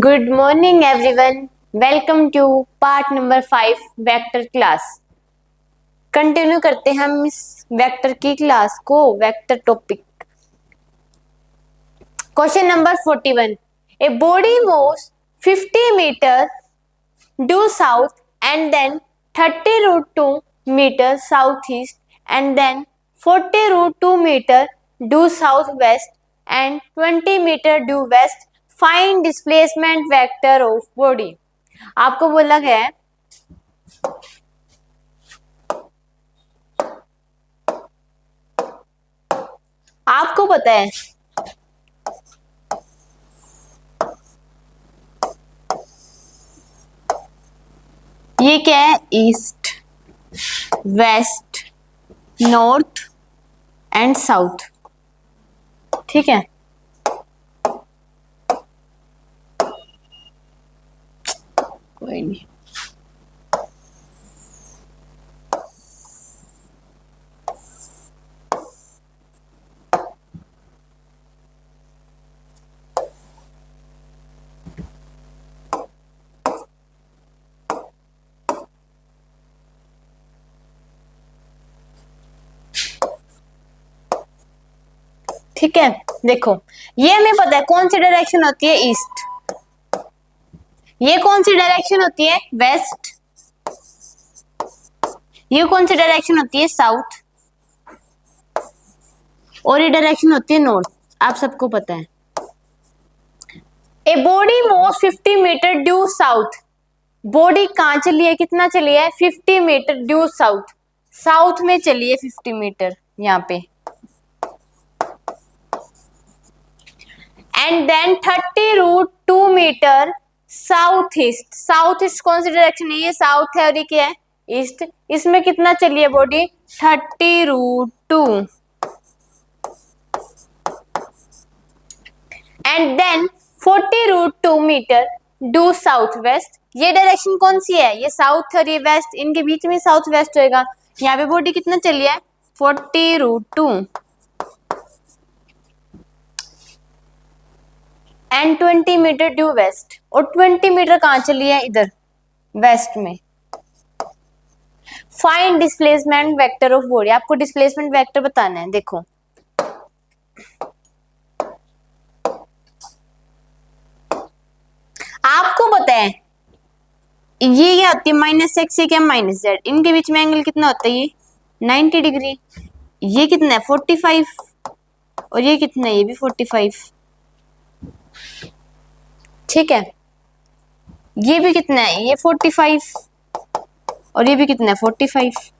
Good morning everyone. Welcome to part number 5 vector class. Continue करते हैं हम इस वेक्टर की क्लास को, vector topic. Question number 41। A body moves 50 metre due south and then 30 root 2 metre south east and then 40 root 2 metre due south west and 20 metre due west. Find displacement vector of body. आपको बोला गया है आपको पता है ये क्या है, east west north and south. ठीक है, कोई नहीं। ठीक है, देखो ये हमें पता है कौन सी डायरेक्शन होती है, ईस्ट। ये कौन सी डायरेक्शन होती है, वेस्ट। ये कौन सी डायरेक्शन होती है, साउथ। और ये डायरेक्शन होती है नॉर्थ। आप सबको पता है। A body moves 50 metre due south. Body कहां चली है, कितना चली है, 50 मीटर ड्यू साउथ। साउथ में चली है 50 मीटर यहाँ पे। And then 30 root 2 metre south east. South east कौन सी डायरेक्शन है, ये साउथ है और ये क्या है, ईस्ट। इसमें कितना चली है body, 30 root 2 and then 40 root 2 metre due south west. ये डायरेक्शन कौन सी है, ये साउथ और ये वेस्ट, इनके बीच में साउथ वेस्ट होएगा। यहाँ पे बॉडी कितना चली है, 40 root 2 and 20 metre due west. और 20 मीटर कहां चली है, इधर वेस्ट में। Find displacement vector of body. आपको डिस्प्लेसमेंट वेक्टर बताना है। देखो आपको पता है ये क्या होती है, माइनस एक्स, ये क्या माइनस जेड। इनके बीच में एंगल कितना होता है, ये 90 डिग्री। ये कितना है, 45। और ये कितना है, ये भी 45। ठीक है, ये भी कितना है, ये 45। और ये भी कितना है, 45।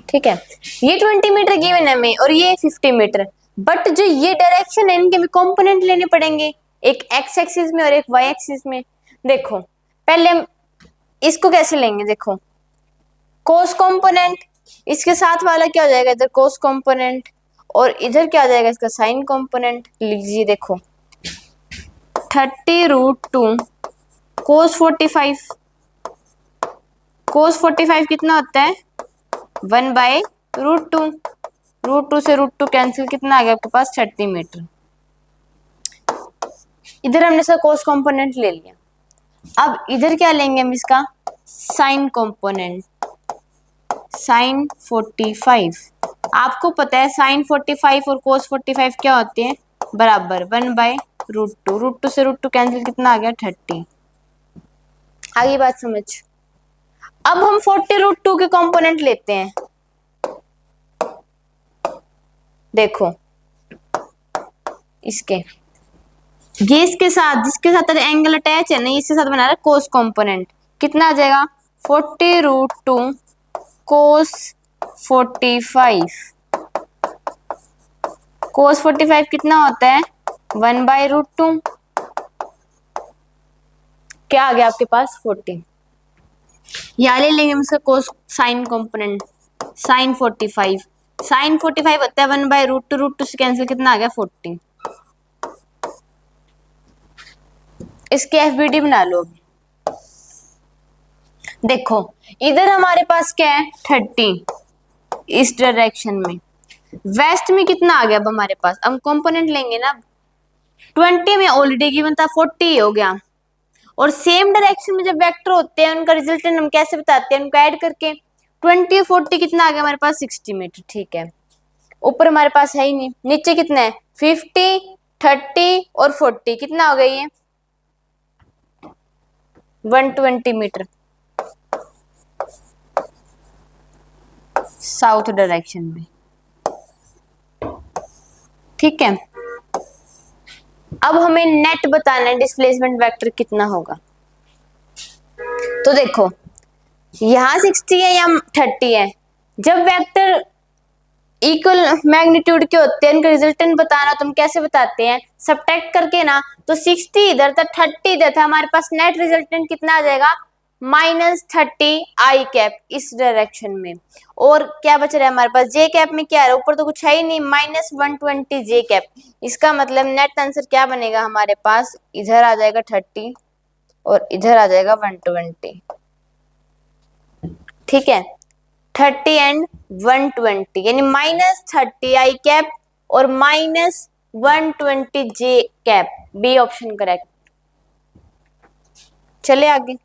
ठीक है, ये 20 मीटर गिवन है हमें और ये 50 मीटर। बट जो ये डायरेक्शन है, इनके भी कंपोनेंट लेने पड़ेंगे, एक एक्स एक्सिस में और एक वाई एक्सिस में। देखो पहले हम इसको कैसे लेंगे, देखो कोस कंपोनेंट, इसके साथ वाला क्या हो जाएगा, इधर कोस कंपोनेंट, और इधर क्या हो जाएगा, इसका साइन कंपोनेंट। लीजिए देखो 30 रूट 2 कोस 45। कोस 45 कितना होता है, 1 बाय रूट 2। रूट 2 से रूट 2 कैंसिल, कितना आ गया आपके पास, 30 मीटर। इधर हमने इसका कोस कंपोनेंट ले लिया। अब इधर क्या लेंगे हम, इसका साइन कंपोनेंट, साइन 45। आपको पता है साइन 45 और कोस 45 क्या होते हैं, बराबर, 1 बाय रूट 2। रूट 2 से रूट 2 कैंसिल, कितना आ गया, 30। आगे बात समझ। अब हम 40 रूट 2 के कंपोनेंट लेते हैं। देखो इसके, ये इसके साथ, जिसके साथ एंगल अटैच है ना, इसके साथ बना रहा है कोस कंपोनेंट। कितना आ जाएगा, 40 रूट 2 कोस 45। कोस 45 कितना होता है, 1 बाय रूट 2। क्या आ गया आपके पास, 40। यहाँ ले लेंगे हम इसका cos sine component, sine 45। Sine 45 होता है 1 बाय रूट 2। रूट 2 से कैंसिल, कितना आ गया, 40। इसके एफबीडी बना लो। देखो इधर हमारे पास क्या है, 30 इस डायरेक्शन में। वेस्ट में कितना आ गया अब हमारे पास, हम कंपोनेंट लेंगे ना। 20 में ऑलरेडी गिवन था, 40 हो गया। और सेम डायरेक्शन में जब वेक्टर होते हैं उनका रिजल्टेंट हम कैसे बताते हैं, उनको ऐड करके। 20 और 40 कितना आ गया हमारे पास, 60 मीटर। ठीक है, ऊपर हमारे पास है ही नहीं, नीचे कितना है, 50, 30 और 40, कितना हो गया ये, 120 मीटर साउथ डायरेक्शन में। ठीक है, अब हमें नेट बताना है डिस्प्लेसमेंट वेक्टर कितना होगा। तो देखो यहाँ 60 है या 30 है, जब वेक्टर इक्वल मैग्नीट्यूड के होते हैं उनका रिजल्टेंट बताना, तो हम कैसे बताते हैं, सब्ट्रैक्ट करके ना। तो 60 इधर था, 30 इधर था, हमारे पास नेट रिजल्टेंट कितना आ जाएगा, -30 आई कैप इस डायरेक्शन में। और क्या बच रहा है हमारे पास, जे कैप में क्या है, ऊपर तो कुछ है ही नहीं, -120 जे कैप। इसका मतलब नेट आंसर क्या बनेगा हमारे पास, इधर आ जाएगा 30 और इधर आ जाएगा 120। ठीक है, 30 एंड 120 यानी -30 आई कैप और -120 जे कैप, बी ऑप्शन करेक्ट। चले आगे,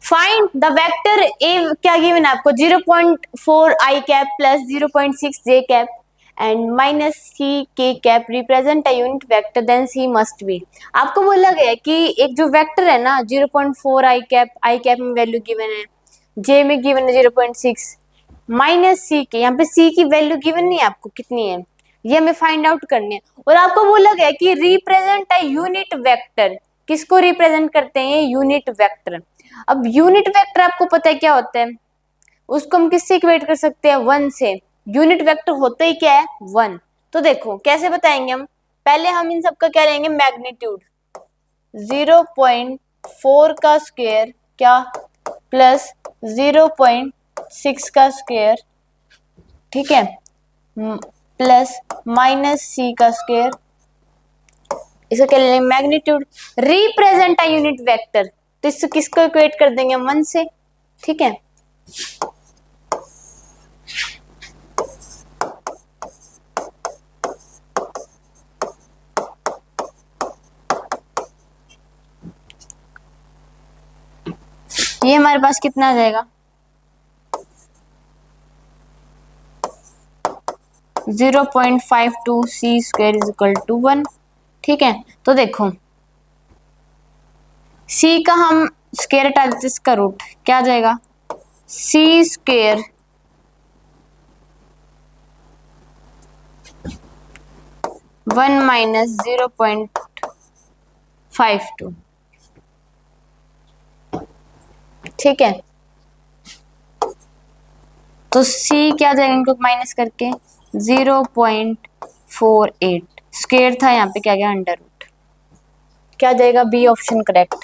फाइंड द वेक्टर ए, क्या गिवन है आपको, 0.4 I cap plus 0.6 J cap and -c k cap represent a unit vector, then c must be. आपको बोला गया है कि एक जो वेक्टर है ना 0.4 आई कैप में वैल्यू गिवन है, j में गिवन है 0.6, -c के, यहाँ पे c की वैल्यू गिवन नहीं है आपको कितनी है, ये हमें फाइंड आउट करनी है। और आपको बोला गया कि रिप्रेजेंट अ यूनिट वेक्टर, किसको रिप्रेजेंट करते हैं, यूनिट वेक्टर। अब यूनिट वेक्टर आपको पता है क्या होता है, उसको हम किससे इक्वेट कर सकते हैं, 1 से। यूनिट वेक्टर होता ही क्या है, 1। तो देखो कैसे बताएंगे हम, पहले हम इन सब का क्या लेंगे, मैग्नीट्यूड, 0.4 का स्क्वायर क्या प्लस 0.6 का स्क्वायर, ठीक है, प्लस -c का स्क्वायर, इसको क्या लेंगे, magnitude. Represent a unit vector, तो इससे किसको इक्वेट कर देंगे, 1 से। ठीक है, ये हमारे पास कितना आ जाएगा, 0.52 c square is equal to 1। ठीक है, तो देखो c का हम स्क्वायर हटा देते, इसका रूट क्या आ जाएगा, c स्क्वायर 1 माइनस 0.52। ठीक है, तो c क्या जाएगा, इनको माइनस करके 0.48, स्क्वायर था यहाँ पे क्या गया, अंडर रूट, क्या जाएगा, बी ऑप्शन करेक्ट।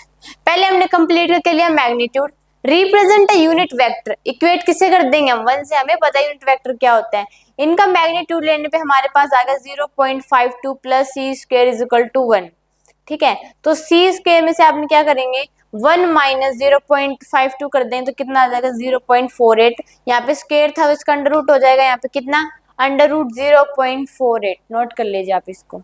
पहले हमने कंप्लीट करके लिया magnitude. Represent a unit vector, equate किससे कर देंगे हम, 1 से, हमें पता है यूनिट वेक्टर क्या होता है। इनका मैग्नीट्यूड लेने पे हमारे पास आएगा 0.52 plus C square is equal to 1। ठीक है, तो सी स्क्वायर में से आपने क्या करेंगे, 1 माइनस 0.52 कर दें तो कितना आ जाएगा, 0.48। यहाँ पे स्क्वायर था तो इसका अंडर रूट हो जाएगा, यहाँ पे कितना, अंडर रूट 0.48। नोट कर लीजिए आप इसको।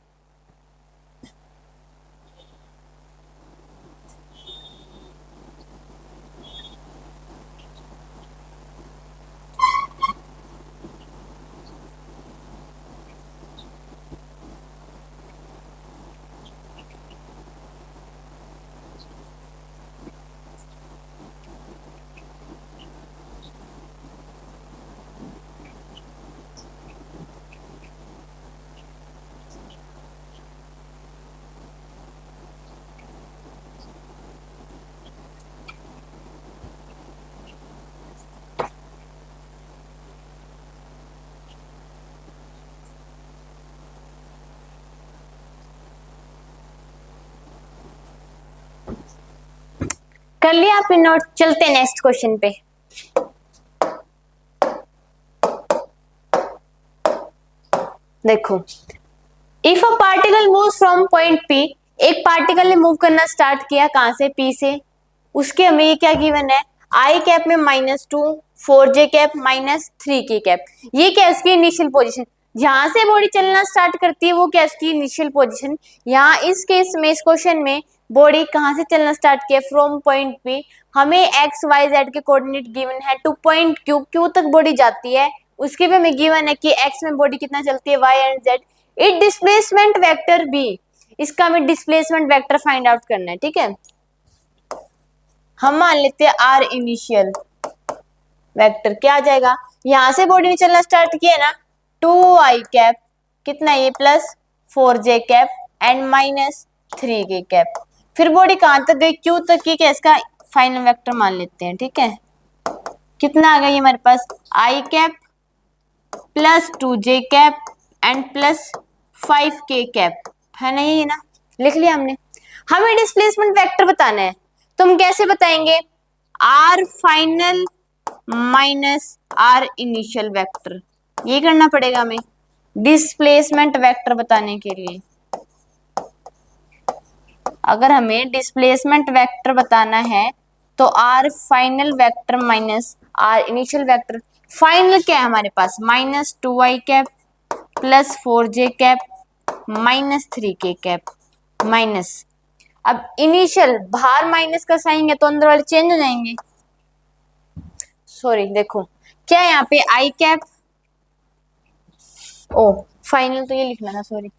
कर लिया आपने नोट, चलते हैं नेक्स्ट क्वेश्चन पे। देखो, if a particle move from point P, एक पार्टिकल ने मूव करना स्टार्ट किया, कहां से, पी से, उसके हमें ये क्या गिवन है, आई कैप में -2, 4 जे कैप -3 के कैप, ये क्या है इसकी इनिशियल पोजीशन। जहां से बॉडी चलना स्टार्ट करती है वो क्या इसकी इनिशियल पोजीशन। यहाँ इस केस में इस क्वेश्चन में बॉडी कहाँ से चलना स्टार्ट किया, फ्रॉम पॉइंट पी। हमें एक्स वाई जेड के कोऑर्डिनेट गिवन है, टू पॉइंट क्यू, क्यू तक बॉडी जाती है। उसके भी हमें गिवन है कि एक्स में बॉडी कितना चलती है, Y and Z. It displacement vector B, इसका हमें डिस्प्लेसमेंट वेक्टर फाइंड आउट करना है। ठीक है, हम मान लेते हैं आर इनिशियल वेक्टर क्या आ जाएगा, यहां से बॉडी ने चलना स्टार्ट किया ना, 2i कैप कितना ये plus 4j cap and minus 3k cap. फिर बॉडी कहां तक गई, क्यू तक की, क्या इसका फाइनल वेक्टर मान लेते हैं। ठीक है, कितना आ गया ये हमारे पास, i cap plus 2j cap and plus 5k cap, है ना, ये ना लिख लिया हमने। हमें डिस्प्लेसमेंट वेक्टर बताना है, तो हम कैसे बताएंगे, R final minus R initial vector, ये करना पड़ेगा हमें डिस्प्लेसमेंट वेक्टर बताने के लिए। अगर हमें डिस्प्लेसमेंट वेक्टर बताना है तो R final vector minus R initial vector. Final क्या है हमारे पास, minus 2i cap plus 4j cap minus 3k cap minus, अब इनिशियल बाहर माइनस का साइन है तो अंदर वाले चेंज हो जाएंगे। सॉरी देखो क्या है यहाँ पे, आई कैप, ओ फाइनल तो ये लिखना था, सॉरी।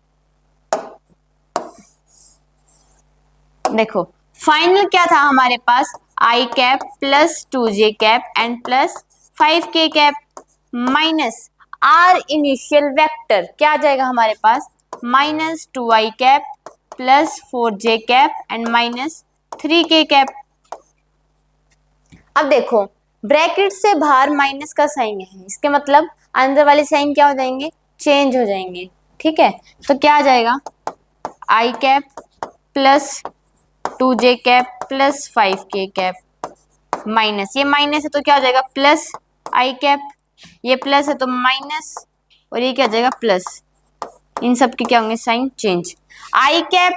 देखो फाइनल क्या था हमारे पास, I cap plus 2j cap and plus 5k cap minus R initial vector क्या आ जाएगा हमारे पास, minus 2i cap plus 4j cap and minus 3k cap. अब देखो ब्रैकेट से बाहर माइनस का साइन है, इसके मतलब अंदर वाले साइन क्या हो जाएंगे, चेंज हो जाएंगे। ठीक है, तो क्या आ जाएगा, I cap plus 2j cap plus 5k cap minus, ये माइनस है तो क्या हो जाएगा प्लस आई कैप, ये प्लस है तो माइनस, और ये क्या हो जाएगा प्लस, इन सब के क्या होंगे साइन चेंज। आई कैप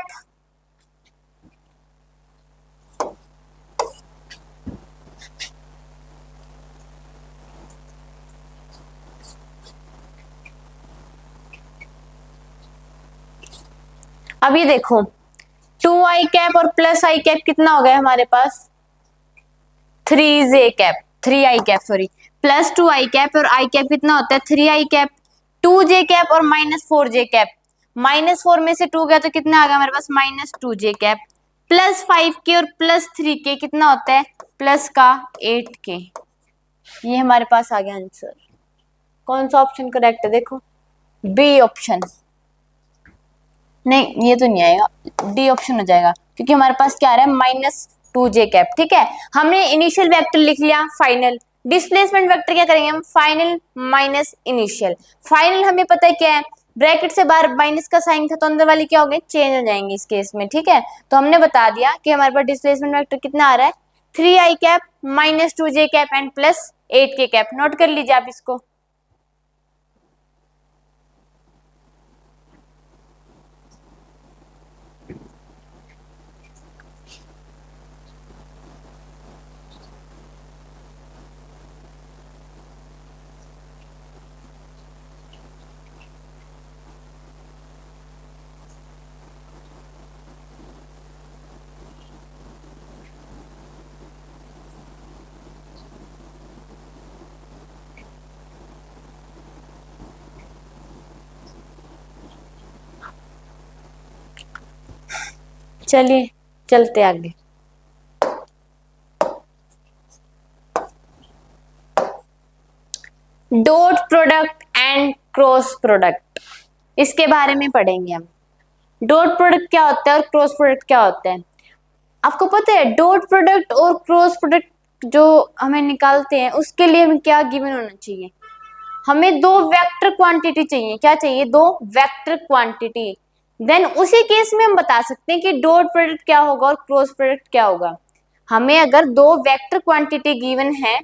अब ये देखो 2i कैप और प्लस आई कैप कितना हो गया हमारे पास, 3j cap 3i cap sorry, plus 2i cap और आई कैप कितना होता है 3i कैप, 2j कैप और माइनस 4j कैप, माइनस 4 में से 2 गया तो कितना आ गया हमारे पास minus 2j cap, plus 5k और प्लस 3k कितना होता है प्लस का 8k। ये हमारे पास आ गया आंसर। कौन सा ऑप्शन करेक्ट है, देखो बी ऑप्शन, नहीं ये तो नहीं आएगा, डी ऑप्शन हो जाएगा, क्योंकि हमारे पास क्या आ रहा है माइनस 2j कैप। ठीक है, हमने इनिशियल वेक्टर लिख लिया, फाइनल डिस्प्लेसमेंट वेक्टर क्या करेंगे हम, फाइनल माइनस इनिशियल। फाइनल हमें पता है क्या है, ब्रैकेट से बाहर माइनस का साइन था तो अंदर वाली क्या हो गए, चेंज हो जाएंगे इस केस में। ठीक है, तो हमने बता दिया कि हमारे पास डिस्प्लेसमेंट वेक्टर कितना आ रहा है, 3i cap minus 2j cap and plus 8k cap. Note कर लीजिए आप इसको। चलिए चलते आगे। Dot product and cross product, इसके बारे में पढ़ेंगे हम। डॉट प्रोडक्ट क्या होता है और क्रॉस प्रोडक्ट क्या होता है, आपको पता है। डॉट प्रोडक्ट और क्रॉस प्रोडक्ट जो हमें निकालते हैं उसके लिए हमें क्या गिवन होना चाहिए, हमें दो वेक्टर क्वांटिटी चाहिए। क्या चाहिए, दो वेक्टर क्वांटिटी। देन उसी केस में हम बता सकते हैं कि डॉट प्रोडक्ट क्या होगा और क्रॉस प्रोडक्ट क्या होगा। हमें अगर दो वेक्टर क्वांटिटी गिवन है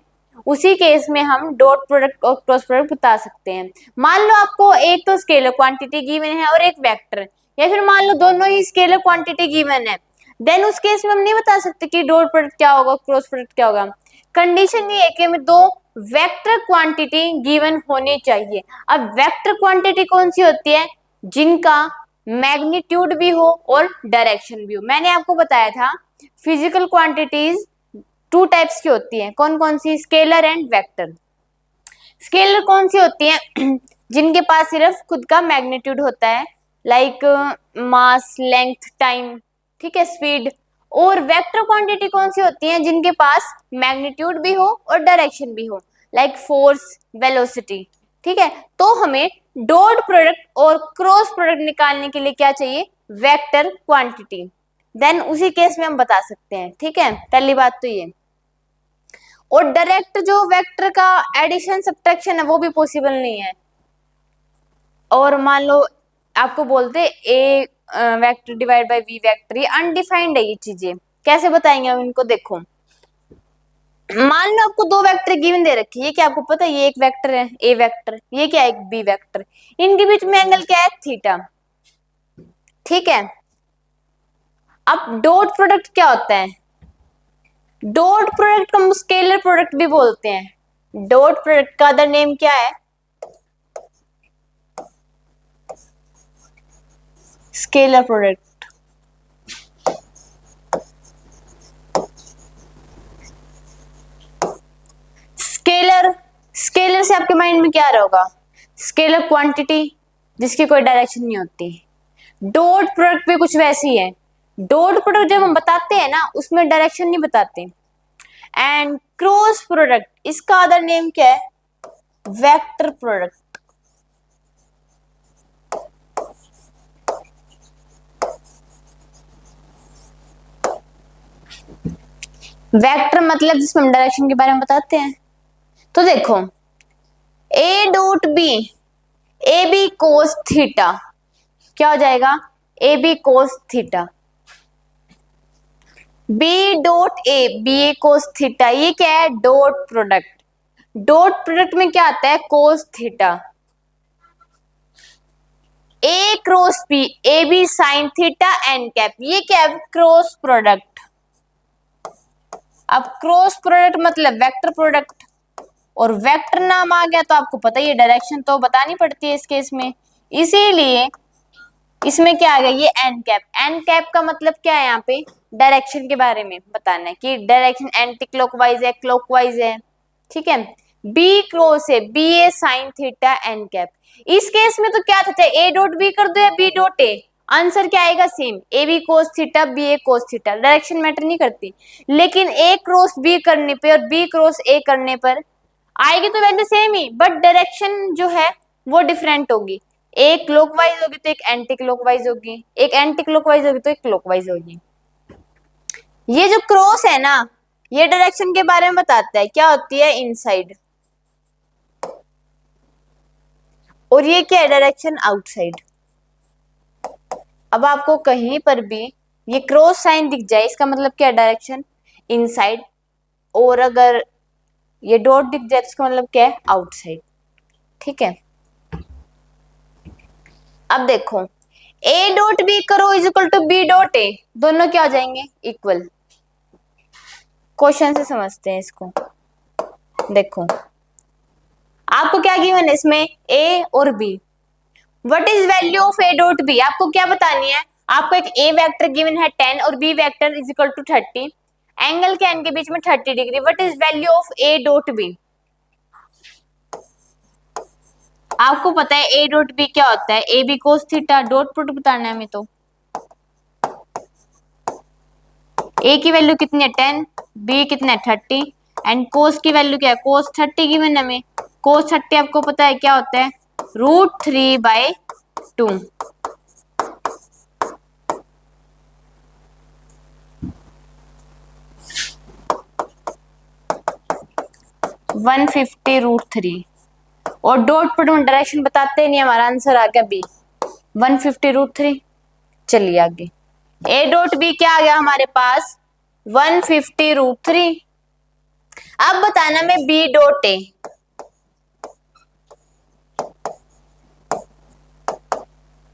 उसी केस में हम डॉट प्रोडक्ट और क्रॉस प्रोडक्ट बता सकते हैं। मान लो आपको एक तो स्केलर क्वांटिटी गिवन है और एक वेक्टर, या फिर मान लो दोनों ही स्केलर क्वांटिटी गिवन है, देन उस केस में हम नहीं बता सकते कि डॉट प्रोडक्ट क्या होगा क्रॉस प्रोडक्ट क्या होगा। कंडीशन ये है कि हमें दो वेक्टर क्वांटिटी गिवन होनी चाहिए। अब वेक्टर क्वांटिटी कौन सी होती है? जिनका मैग्नीट्यूड भी हो और डायरेक्शन भी हो। मैंने आपको बताया था फिजिकल क्वांटिटीज टू टाइप्स की होती हैं। कौन कौन सी? Scalar and vector. स्केलर कौन सी होती हैं? जिनके पास सिर्फ खुद का मैग्नीट्यूड होता है, लाइक मास, लेंथ, टाइम, ठीक है, स्पीड। और वेक्टर क्वांटिटी कौन सी होती हैं? जिनके पास मैग्नीट्यूड भी हो और डायरेक्शन भी हो, लाइक फोर्स, वेलोसिटी, ठीक है। तो हमें डॉट प्रोडक्ट और क्रॉस प्रोडक्ट निकालने के लिए क्या चाहिए? Vector quantity. देन उसी केस में हम बता सकते हैं, ठीक है। पहली बात तो ये। और डायरेक्ट जो वेक्टर का एडिशन सब्ट्रैक्शन है वो भी पॉसिबल नहीं है। और मान लो आपको बोलते A vector divide by V vector, ये अनडिफाइंड है। ये चीजें कैसे बताएंगे हम इनको? देखो, मान लो आपको दो वेक्टर गिवन दे रखी है। ये क्या आपको पता है? ये एक वेक्टर है ए वेक्टर, ये क्या है? एक बी वेक्टर। इनके बीच में एंगल क्या है? थीटा, ठीक है। अब डॉट प्रोडक्ट क्या होता है? डॉट प्रोडक्ट को हम स्केलर प्रोडक्ट भी बोलते हैं। डॉट प्रोडक्ट का अदर नेम क्या है? Scalar product. स्केलर, स्केलर से आपके माइंड में क्या आ रहा होगा? स्केलर क्वांटिटी जिसकी कोई डायरेक्शन नहीं होती। डॉट प्रोडक्ट भी कुछ वैसी है। डॉट प्रोडक्ट जब हम बताते हैं ना, उसमें डायरेक्शन नहीं बताते। एंड क्रॉस प्रोडक्ट, इसका अदर नेम क्या है? Vector product. वेक्टर मतलब जिसमें हम डायरेक्शन के बारे में बताते हैं। तो देखो, A dot B, A B cos theta, क्या हो जाएगा? A B cos theta. B dot A, B A cos theta, ये क्या है? Dot product. डॉट प्रोडक्ट में क्या आता है? Cos theta. A cross B, A B sine theta n cap, ये क्या है? Cross product. अब क्रॉस प्रोडक्ट मतलब वेक्टर प्रोडक्ट, और वेक्टर नाम आ गया तो आपको पता ही है डायरेक्शन तो बतानी पड़ती है इस केस में। इसीलिए इसमें क्या आ गया? ये एन कैप। एन कैप का मतलब क्या है? यहाँ पे डायरेक्शन के बारे में बताना है कि डायरेक्शन एंटी क्लॉकवाइज है, क्लॉकवाइज है, ठीक है। बी क्रॉस है, B A sine theta n cap. इस केस में तो क्या था? चाहे ए डॉट बी कर दो या बी डॉट ए, आंसर क्या आएगा? Same. A B cos theta, B A cos theta, direction matter नहीं करती। लेकिन ए क्रॉस बी करने पे और बी क्रॉस ए करने पर आएगी तो value same he, but direction जो है वो डिफरेंट होगी। एक क्लॉकवाइज होगी तो एक एंटी क्लॉकवाइज होगी, एक एंटी क्लॉकवाइज होगी तो एक क्लॉकवाइज होगी। ये जो क्रॉस है ना, ये डायरेक्शन के बारे में बताता है, क्या होती है? इनसाइड। और ये क्या है? Direction outside. अब आपको कहीं पर भी ये क्रॉस साइन दिख जाए, इसका मतलब क्या है? Direction inside. और अगर ये डॉट दिख जाए तो इसका मतलब क्या है? आउटसाइड, ठीक है। अब देखो, ए डॉट बी करो is equal to B dot A, दोनों क्या हो जाएंगे? इक्वल। क्वेश्चन से समझते हैं इसको। देखो, आपको क्या गिवन है इसमें? ए और B. What is value of A dot B? आपको क्या बतानी है? आपको एक ए वेक्टर गिवन है 10 और B vector is equal to 30, angle के एन के बीच में 30 degree. What is value of A dot B? आपको पता है ए डॉट बी क्या होता है? A B cos theta. Dot product बताना है हमें, तो ए की वैल्यू कितनी है? 10, बी कितना है? 30, एंड कोस की वैल्यू क्या है? कोस 30 गिवन है हमें। कोस 30 आपको पता है क्या होता है? √3/2। 150√3। और डॉट प्रोडक्ट डायरेक्शन बताते नहीं, हमारा आंसर आ गया बी, 150√3। चलिए आगे, ए डॉट बी क्या आ गया हमारे पास? 150√3। अब बताना मैं बी डॉट ए।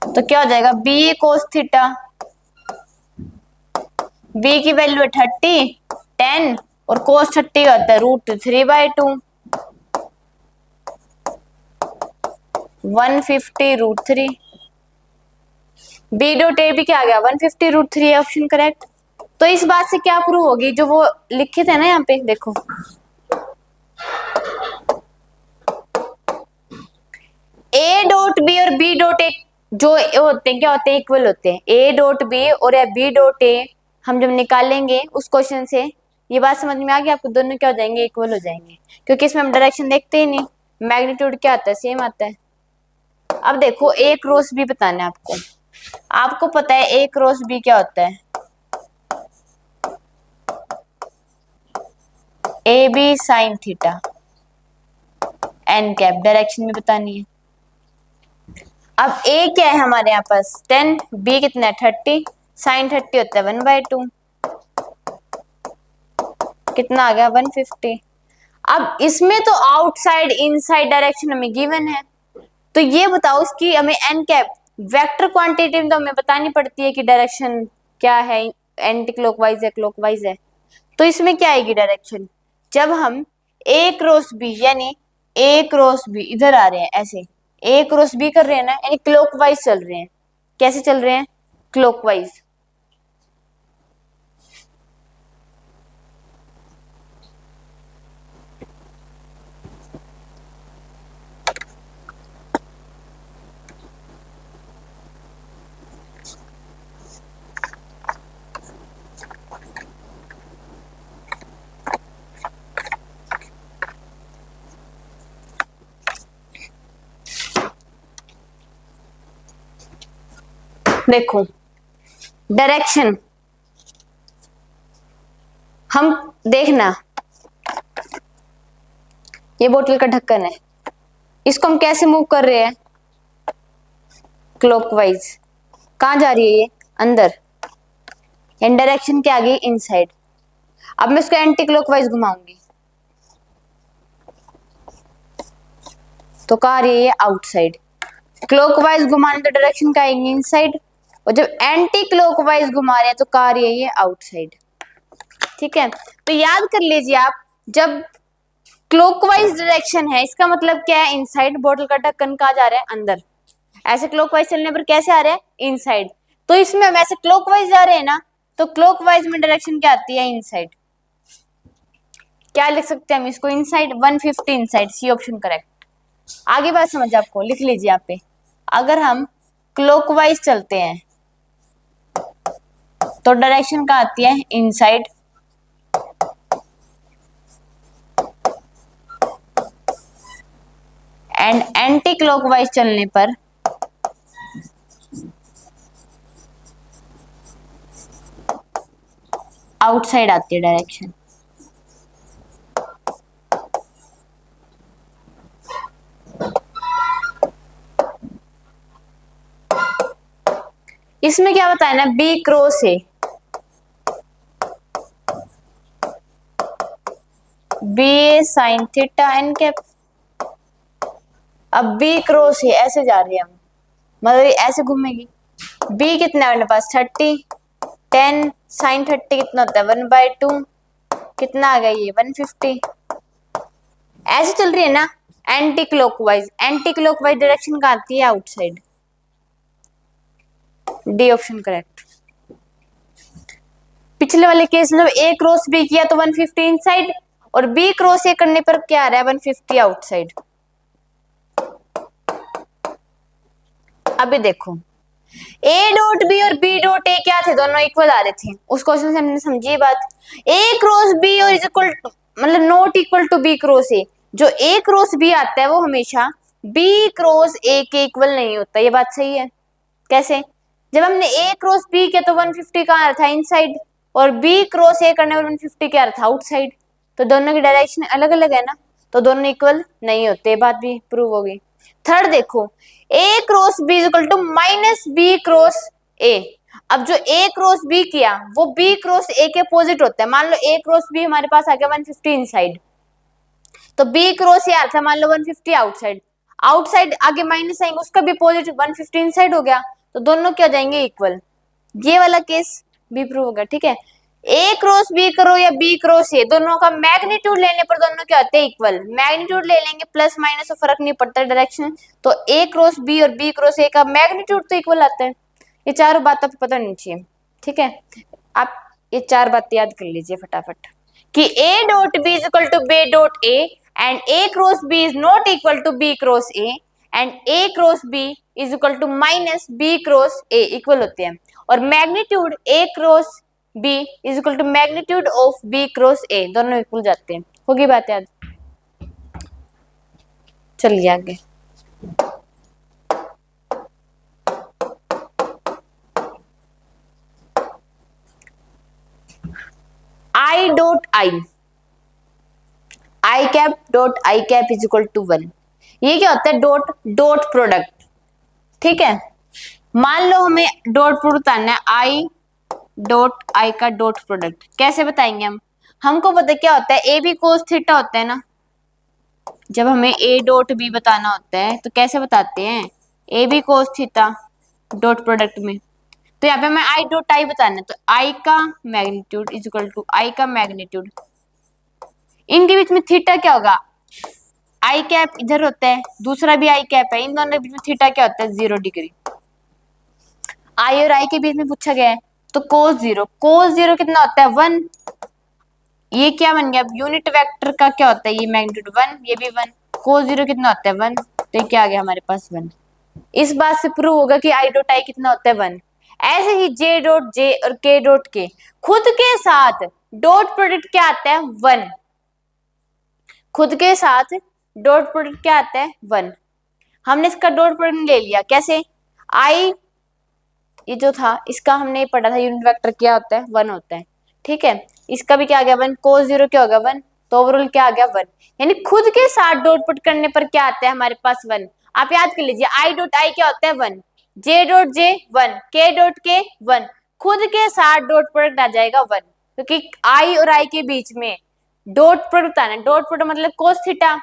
तो क्या हो जाएगा? B A cos theta, B की वैल्यू है 30, 10 और कोस 30 होता है √3/2। 150√3। बी डॉट ए भी क्या आ गया 150√3, ऑप्शन करेक्ट। तो इस बात से क्या प्रूव होगी, जो वो लिखे थे ना यहाँ पे देखो, ए डॉट बी और बी डॉट ए जो होते हैं क्या होते हैं, इक्वल होते हैं। ए डॉट बी और या बी डॉट ए हम जब निकालेंगे उस क्वेश्चन से, ये बात समझ में आ गई आपको, दोनों क्या हो जाएंगे, इक्वल हो जाएंगे, क्योंकि इसमें हम डायरेक्शन देखते ही नहीं, मैग्नीट्यूड क्या आता है, सेम आता है। अब देखो ए क्रॉस बी बताना है आपको, आपको पता है ए क्रॉस बी क्या होता है, A B sine theta n cap, direction में बतानी है। अब ए क्या है हमारे यहाँ पास 10, बी कितना है 30, साइन 30 होता है 1/2, कितना आ गया 150। अब इसमें तो आउटसाइड इनसाइड डायरेक्शन हमें गिवन है, तो ये बताओ इसकी हमें एन कैप वेक्टर क्वांटिटी में तो हमें बतानी पड़ती है कि डायरेक्शन क्या है, एंटी क्लॉकवाइज है क्लॉकवाइज है, तो इसमें क्या आएगी डायरेक्शन, जब हम ए क्रॉस बी यानी ए क्रॉस बी इधर आ रहे हैं ऐसे, ए क्रॉस बी कर रहे हैं ना, यानी क्लॉकवाइज चल रहे हैं। कैसे चल रहे हैं, क्लॉकवाइज। देखो डायरेक्शन हम देखना, ये बोतल का ढक्कन है, इसको हम कैसे मूव कर रहे हैं, क्लॉकवाइज। कहाँ जा रही है ये, अंदर, इन डायरेक्शन क्या आ गई, इनसाइड। अब मैं इसको एंटी क्लॉकवाइज घुमाऊंगी तो कहाँ आ रही है ये, आउटसाइड। क्लॉकवाइज घुमाने तो डायरेक्शन क्या आएगी, इनसाइड, और जब एंटी क्लॉकवाइज घुमा रहे हैं तो कहाँ आ रही है ये, आउटसाइड। ठीक है, तो याद कर लीजिए आप, जब क्लॉकवाइज डायरेक्शन है इसका मतलब क्या है, इनसाइड, बोतल का ढक्कन कहाँ जा रहा है, अंदर। ऐसे क्लॉकवाइज चलने पर कैसे आ रहा है, इनसाइड। तो इसमें हम ऐसे क्लॉकवाइज जा रहे हैं ना, तो क्लॉकवाइज में डायरेक्शन क्या आती है, इनसाइड। क्या लिख सकते हैं हम इसको, inside, 150 inside, C option correct. आगे बात समझ आपको, लिख लीजिए यहाँ पे, अगर हम क्लॉकवाइज चलते हैं तो डायरेक्शन क्या आती है, इनसाइड, एंड एंटी क्लॉकवाइज चलने पर आउटसाइड आती है डायरेक्शन। इसमें क्या बताया ना, B cross A, B A sine theta n cap. अब बी क्रॉस ए ऐसे जा रही है हम, मतलब ऐसे घूमेगी। बी कितना है मेरे पास 30, 10 साइन 30 कितना होता है 1/2, कितना आ गया ये 150। ऐसे चल रही है ना, anti clockwise, anti clockwise direction कहाँ आती है, आउटसाइड। D option correct. पिछले वाले केस में ए क्रॉस बी किया तो 150 इनसाइड, और बी क्रॉस ए करने पर क्या आ रहा है 150 आउटसाइड। अभी देखो ए डॉट बी और बी डॉट ए क्या थे, दोनों इक्वल आ रहे थे, उस क्वेश्चन से हमने समझी बात। ए क्रॉस बी और इज इक्वल मतलब not equal to B cross A, जो ए क्रॉस बी आता है वो हमेशा बी क्रॉस ए के इक्वल नहीं होता, ये बात सही है। कैसे, जब हमने ए क्रॉस बी किया तो 150 कहाँ आ रहा था, इनसाइड, और बी क्रॉस ए करने पर 150 क्या आ रहा था, आउटसाइड। तो दोनों की डायरेक्शन अलग अलग है ना, तो दोनों इक्वल नहीं होते, ये बात भी प्रूव होगी। थर्ड देखो, A cross B is equal to minus B cross A. अब जो ए क्रॉस बी किया वो बी क्रॉस ए के अपोजिट होता है। मान लो ए क्रॉस बी हमारे पास आ गया 150 इनसाइड, तो बी क्रॉस ए आ था मान लो 150 आउटसाइड, आउटसाइड आगे माइनस आएंगे, उसका भी अपोजिट 150 इनसाइड हो गया, तो दोनों क्या हो जाएंगे, इक्वल। ये वाला केस भी प्रूव होगा। ठीक है, ए क्रॉस बी करो या बी क्रॉस ए, दोनों का मैग्नीट्यूड लेने पर दोनों क्या होते हैं, इक्वल। मैग्नीट्यूड ले लेंगे प्लस माइनस तो फर्क नहीं पड़ता डायरेक्शन, तो ए क्रॉस बी और बी क्रॉस ए का मैग्नीट्यूड तो इक्वल आता है। ये चारों बात आपको पता होनी चाहिए, ठीक है। आप ये चार बातें याद कर लीजिए फटाफट कि A dot B is equal to B dot A and A cross B is not equal to B cross A and A cross B is equal to minus B cross A equal होते हैं। और magnitude A cross B is equal to magnitude of B cross A, दोनों equal जाते हैं। होगी बात याद? चलिए आगे। I dot I cap dot I cap is equal to 1। ये क्या होता है? डॉट डॉट प्रोडक्ट, ठीक है। मान लो हमें डॉट प्रोडक्ट बताना है, आई डॉट आई का डॉट प्रोडक्ट कैसे बताएंगे हम? हमको पता क्या होता है, ए बी कोस थीटा होता है ना। जब हमें ए डॉट बी बताना होता है तो कैसे बताते हैं? A B cos theta dot product में। तो यहाँ पे हमें आई डॉट आई बताना है, तो आई का मैग्नीट्यूड इज इक्वल टू आई का मैग्नीट्यूड, इनके बीच में थीटा क्या होगा? आई कैप इधर होता है, दूसरा भी आई कैप है, इन दोनों के बीच में थीटा क्या होता है? 0 डिग्री। आई और आई के बीच में पूछा गया है, तो कोस 0, कोस 0 कितना होता है? 1। ये क्या बन गया? यूनिट वेक्टर का क्या होता है? ये मैग्नीट्यूड 1, ये भी 1। कोस 0 कितना होता है? 1। तो ये क्या आ गया हमारे पास? 1। इस बात से प्रूव होगा कि आई डॉट आई कितना होता है? 1। ऐसे ही जे डॉट जे और के डॉट के खुद के साथ डॉट प्रोडक्ट क्या आता है? 1। खुद के साथ डॉट प्रोडक्ट क्या आता है? 1। हमने इसका डॉट प्रोडक्ट ले लिया, कैसे? आई ये जो था इसका हमने पढ़ा था यूनिट वेक्टर क्या होता है? 1 होता है, ठीक है। इसका भी क्या आ गया? 1। कोस 0 क्या होगा? 1। तो ओवरऑल क्या आ गया? 1। यानी खुद के साथ डॉट पुट करने पर क्या आता है हमारे पास? 1। आप याद कर लीजिए, आई डॉट आई क्या होता है? 1। जे डॉट जे 1, के डॉट के 1, खुद के साथ डॉट प्रोडक्ट आ जाएगा 1, क्योंकि आई और आई के बीच में डॉट प्रोडक्ट आना है। डॉट प्रोडक्ट मतलब कोस थीटा,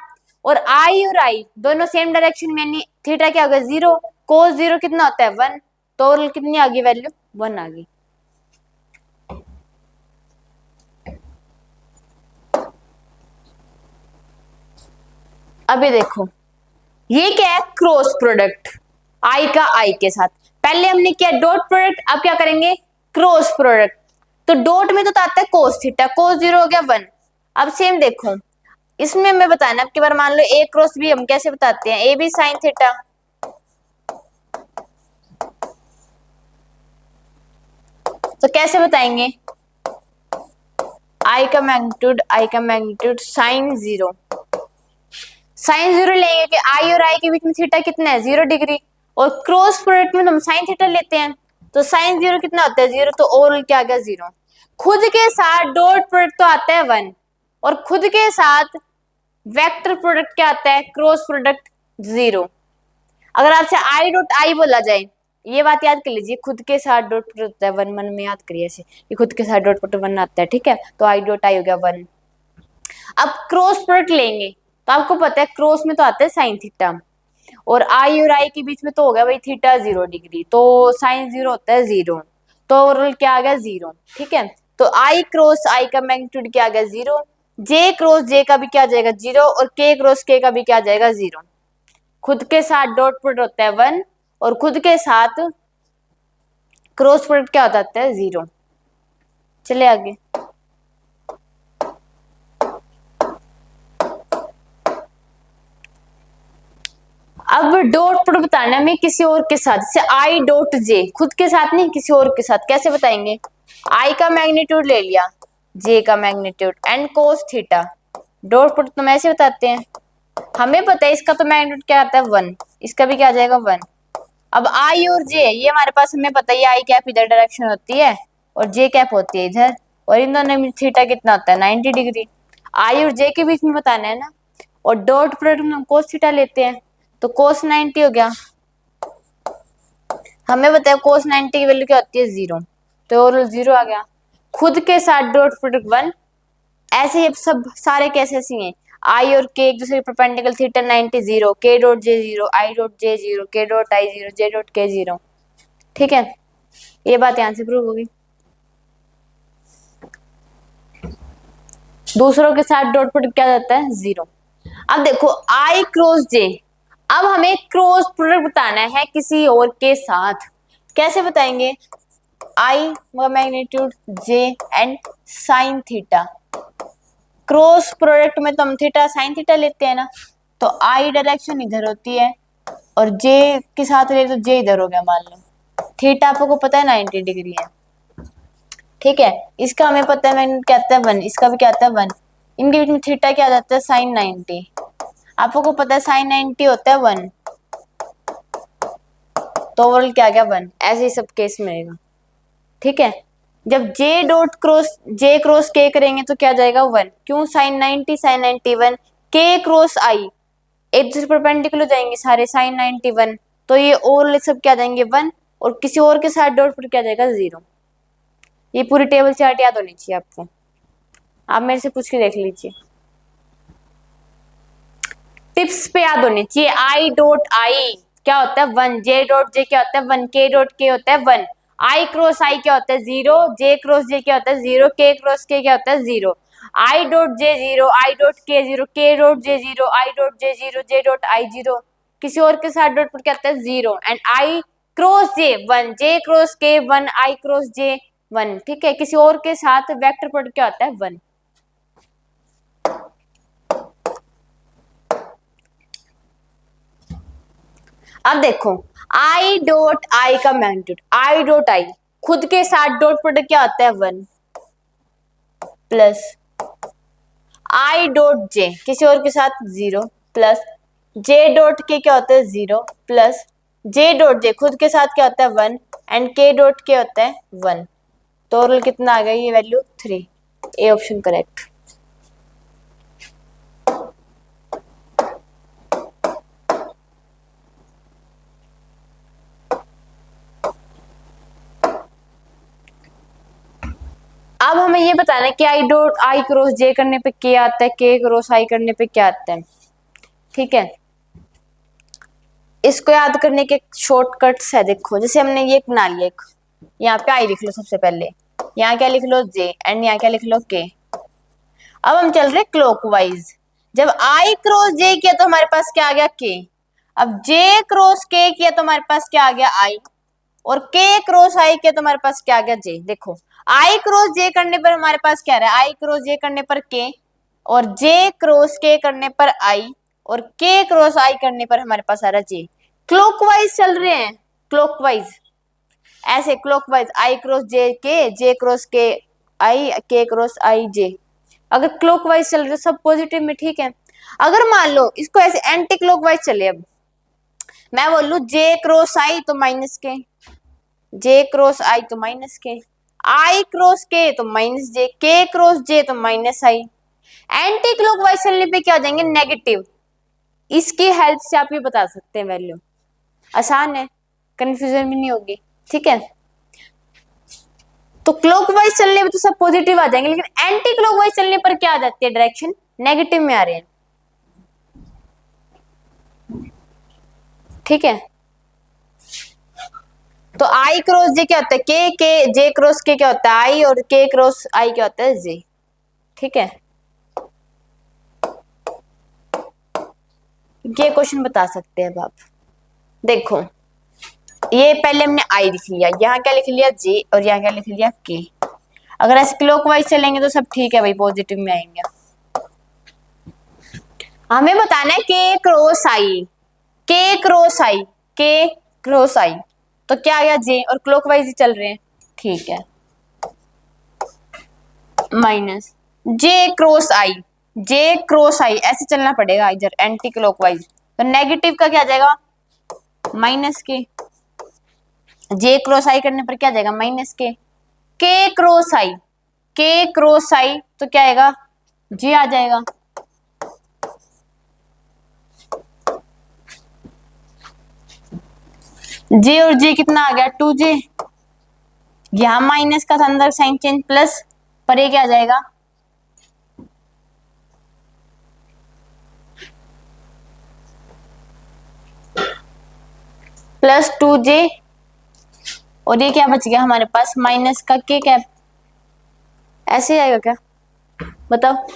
और आई और आई दोनों सेम डायरेक्शन में, यानी थीटा क्या होगा? 0। कोस 0 कितना होता है? 1। तो कितनी आ गई वैल्यू? 1 आ गई। अभी देखो ये क्या है? क्रॉस प्रोडक्ट आई का आई के साथ। पहले हमने किया डॉट प्रोडक्ट, अब क्या करेंगे? Cross product. तो डॉट में तो आता है कोस थीटा, कोस 0 हो गया 1। अब सेम देखो इसमें हमें बताना, अब की बार मान लो ए क्रॉस बी हम कैसे बताते हैं? ए बी साइन थीटा, तो कैसे बताएंगे? आई का मैग्नीट्यूड साइन 0, साइन 0 लेंगे कि आई और आई के बीच में थीटा कितना है? 0 डिग्री। और क्रॉस प्रोडक्ट में तो हम साइन थीटा लेते हैं, तो साइन 0 कितना होता है? 0। तो ओवरऑल क्या आ गया? 0। खुद के साथ डॉट प्रोडक्ट तो आता है 1, और खुद के साथ वेक्टर प्रोडक्ट क्या आता है? Cross product 0। अगर आपसे आई डॉट आई बोला जाए, ये बात याद कर लीजिए, खुद के साथ डॉट प्रोडक्ट होता है 1, मन में याद करिए ऐसे, ये खुद के साथ डॉट प्रोडक्ट 1 आता है, ठीक है। तो आई डॉट आई हो गया 1। अब क्रॉस प्रोडक्ट लेंगे, तो आपको पता है क्रॉस में तो आता है साइन थीटा, और आई और आई के बीच में तो हो गया भाई थीटा 0 डिग्री, तो साइन 0 होता है 0। तो ओवरऑल क्या आ गया? 0, ठीक है। तो आई क्रॉस आई का मैग्नीट्यूड क्या आ गया? 0। जे क्रॉस जे का भी क्या आ जाएगा? 0। और के क्रॉस के का भी क्या आ जाएगा? 0। खुद के साथ डॉट प्रोडक्ट होता है 1, और खुद के साथ क्रॉस प्रोडक्ट क्या होता है? 0। चले आगे। अब डॉट प्रोडक्ट बताना है हमें किसी और के साथ, जैसे आई डॉट जे, खुद के साथ नहीं किसी और के साथ, कैसे बताएंगे? आई का मैग्नीट्यूड ले लिया, जे का magnitude and cos theta, dot product तो ऐसे बताते हैं। हमें पता है इसका तो मैग्नीट्यूड क्या आता है? 1, इसका भी क्या आ जाएगा? 1। अब आई और जे ये हमारे पास हमें पता है, आई कैप इधर डायरेक्शन होती है और जे कैप होती है इधर, और इन दोनों में थीटा कितना होता है? 90 डिग्री। आई और जे के बीच में बताना है ना, और डॉट प्रोडक्ट में हम कोस थीटा लेते हैं, तो कोस 90 हो गया। हमें बताया कोस 90 की वैल्यू क्या होती है? 0। तो ओवरऑल 0 आ गया। खुद के साथ डॉट प्रोडक्ट 1। ऐसे ही सब सारे कैसे ऐसे हैं, आई और के एक दूसरे के परपेंडिकुलर, थीटा 90 0, के dot J 0, I dot J 0, के डॉट आई 0, जे डॉट के 0, ठीक है। ये बात यहाँ से प्रूव होगी। दूसरों के साथ डॉट प्रोडक्ट क्या जाता है, 0। अब देखो आई क्रॉस जे, अब हमें क्रॉस प्रोडक्ट बताना है किसी और के साथ। कैसे बताएंगे, I magnitude J and sine theta, cross product में तो हम थीटा साइन थीटा लेते हैं ना, तो आई डायरेक्शन इधर होती है और जे के साथ ले तो जे इधर हो गया मान लो। थीटा आपको पता है 90 डिग्री है, ठीक है। इसका हमें पता है, मैंने क्या आता है 1, इसका भी क्या आता है 1, इनके बीच में थीटा क्या आ जाता है साइन 90, आपको पता है साइन 90 होता है 1, तो ओवरऑल क्या आ गया 1। ऐसे ही सब केस मिलेगा, ठीक है। जब जे डॉट क्रॉस जे क्रॉस के करेंगे तो क्या जाएगा 1, क्यों साइन 90 साइन 90 1, के क्रॉस आई एक दूसरे परपेंडिकुलर जाएंगे सारे साइन 90 1, तो ये ओवरऑल सब क्या जाएंगे 1, और किसी और के साथ डॉट पर क्या जाएगा 0। ये पूरी टेबल चार्ट याद होनी चाहिए आपको, आप मेरे से पूछ के देख लीजिए, टिप्स पे याद होनी चाहिए। आई डॉट आई क्या होता है 1, जे डॉट जे क्या होता है 1, के डॉट के होता है 1, आई क्रॉस आई क्या होता है 0, जे क्रॉस जे क्या होता है 0, के क्रॉस के क्या होता है 0, I dot J 0, I dot के 0, के dot J 0, I dot J 0, J dot I 0, किसी और के साथ डॉट पर क्या होता है 0, and I cross J 1, J cross के 1, आई क्रॉस जे 1, ठीक है। किसी और के साथ वेक्टर प्रोडक्ट क्या होता है 1। अब देखो आई डॉट आई का मैग्नीट्यूड, आई डॉट आई खुद के साथ डॉट प्रोडक्ट क्या होता है 1, प्लस आई डॉट जे किसी और के साथ 0, प्लस जे डॉट के क्या होता है 0, प्लस जे डॉट जे खुद के साथ क्या होता है 1, एंड के डॉट के होता है 1, तो ओवरऑल कितना आ गया ये वैल्यू 3, ए ऑप्शन करेक्ट। अब हमें ये बताना है कि आई डॉट आई क्रॉस जे करने पे क्या आता है, के क्रॉस आई करने पे क्या आता है, ठीक है। इसको याद करने के शॉर्टकट्स है, देखो जैसे हमने ये बना लिया, एक यहाँ पे आई लिख लो सबसे पहले, यहाँ क्या लिख लो जे, एंड यहाँ क्या लिख लो के। अब हम चल रहे क्लॉकवाइज, जब आई क्रॉस जे किया तो हमारे पास क्या आ गया के, अब जे क्रॉस के किया तो हमारे पास क्या आ गया आई, और के क्रॉस आई किया तो हमारे पास क्या आ गया जे। देखो आई क्रॉस जे करने पर हमारे पास क्या रहा है, आई क्रॉस जे करने पर के, और जे क्रॉस के करने पर आई, और के क्रॉस आई करने पर हमारे पास आ रहा जे। क्लॉकवाइज चल रहे हैं, क्लॉकवाइज ऐसे क्लॉकवाइज आई क्रॉस जे क्रॉस के आई, के क्रॉस आई जे। अगर क्लॉकवाइज चल रहे सब पॉजिटिव में, ठीक है। अगर मान लो इसको ऐसे एंटी क्लॉकवाइज चले, अब मैं बोलूं जे क्रॉस आई तो माइनस के क्रॉस आई तो माइनस के, आई क्रॉस के तो माइनस जे, के क्रॉस जे तो माइनस आई। एंटी क्लॉकवाइज चलने पे क्या हो जाएंगे नेगेटिव। इसकी हेल्प से आप ये बता सकते हैं वैल्यू, आसान है, कंफ्यूजन भी नहीं होगी, ठीक है। तो क्लॉकवाइज चलने पे तो सब पॉजिटिव आ जाएंगे, लेकिन एंटी क्लॉकवाइज चलने पर क्या आ जाती है, डायरेक्शन नेगेटिव में आ रहे हैं, ठीक है। तो आई क्रॉस जे क्या होता है के जे क्रॉस के क्या होता है आई, और के क्रॉस आई क्या होता है जे, ठीक है। ये क्वेश्चन बता सकते हैं अब आप, देखो ये पहले हमने आई लिख लिया, यहाँ क्या लिख लिया जे, और यहाँ क्या लिख लिया के। अगर ऐसे क्लॉकवाइज चलेंगे तो सब ठीक है भाई, पॉजिटिव में आएंगे। हमें बताना है के क्रॉस आई, के क्रॉस आई, के क्रॉस आई, तो क्या आ गया जे, और क्लॉकवाइज ही चल रहे हैं, ठीक है। माइनस जे क्रॉस आई, जे क्रॉस आई ऐसे चलना पड़ेगा इधर एंटी क्लॉकवाइज, तो नेगेटिव का क्या आ जाएगा माइनस के, जे क्रॉस आई करने पर क्या आ जाएगा माइनस के क्रॉस आई, के क्रॉस आई तो क्या आएगा जे आ जाएगा। जे और जे कितना आ गया 2j, यहां माइनस का था अंदर साइन चेंज प्लस, पर ये क्या आ जाएगा प्लस 2j, और ये क्या बच गया हमारे पास माइनस का के कैप, ऐसे आएगा क्या, बताओ।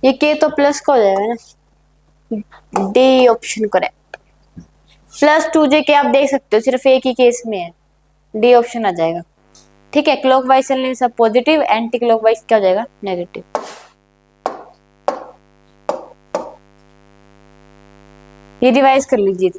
ये के तो प्लस का हो जाएगा ना, डी ऑप्शन करेक्ट। +2j के आप देख सकते हो, सिर्फ एक ही केस में है, डी ऑप्शन आ जाएगा। ठीक है, क्लॉकवाइज चलने सब पॉजिटिव, एंटी क्लॉकवाइज क्या हो जाएगा, नेगेटिव। ये रिवाइज कर लीजिए।